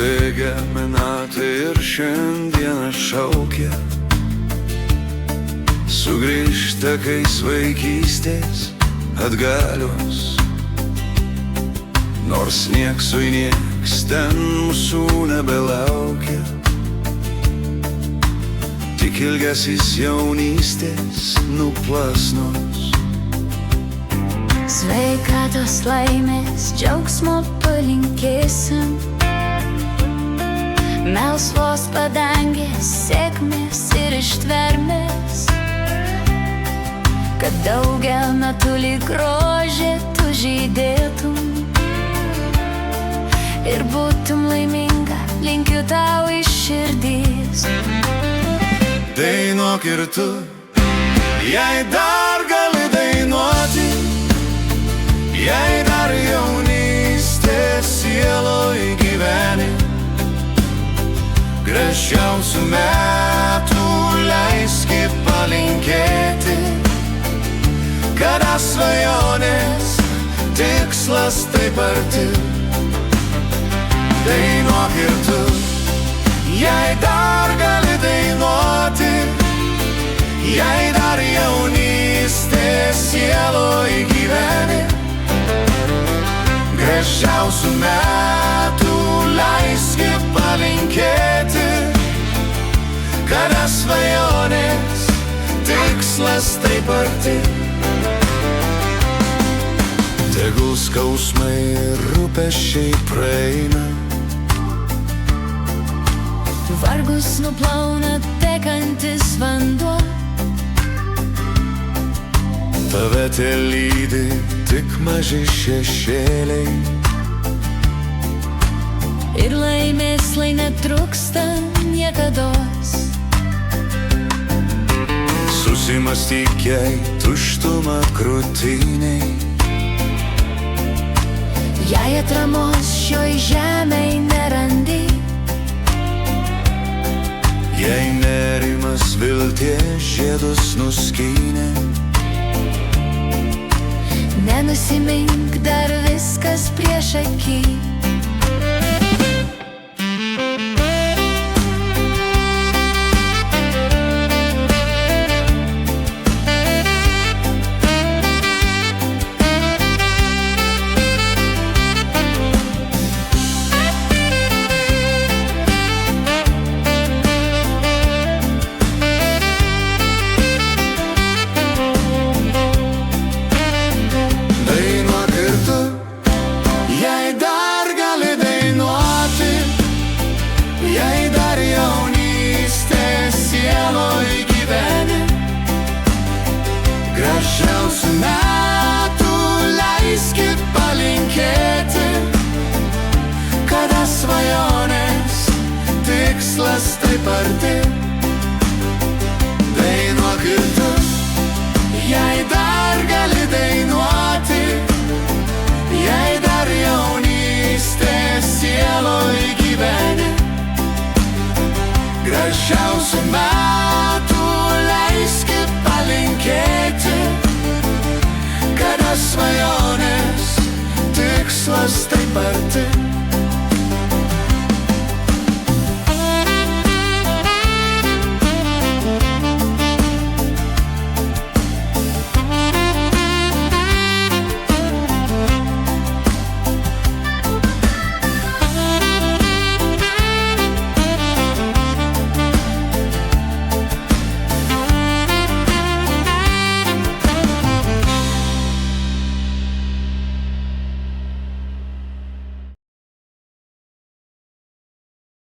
Bėga metai ir šiandieną šaukia, sugrįžta kais vaikystės atgalios. Nors nieksui nieks ten mūsų nebelaukia, tik ilgesis jaunystės nuplasnos. Sveikatos, laimės, džiaugsmo palinkėsim, melsvos padangės, sėkmės ir ištvermės, kad daugel metų lyg rožė tu žydėtum ir būtum laiminga, linkiu tau iš širdies. Dainuok ir tu, jei dar gali dainuoti, jei dar jaunystės sieloj gyveni. Gražiausių metų leiski palinkėti, kada svajonės tikslas taip arti. Dainuok ir tu, jei dar gali dainuoti, jei dar jaunystės sieloj gyveni. Gražiausių metų leiski palinkėti, kada svajonės tikslas taip arti. Tegul skausmai ir rūpesčiai praeina, vargus nuplauna tekantis vanduo. Tave telydi tik maži šešėliai, ir laimės lai netrūksta niekados. Susimąstyk, jei tuštuma krūtiniai, jei atramos šioj žemėj nerandi, jei nerimas vilties žiedus nuskynė. Nenusimink, dar viskas prieš akį. Gražiausių metų leiski palinkėti, kada svajonės tikslas taip arti. Dainuok ir tu, jei dar gali dainuoti, jei dar jaunystės sieloj gyveni. Gražiausių metų leiski palinkėti, kada svajonės tikslas taip arti.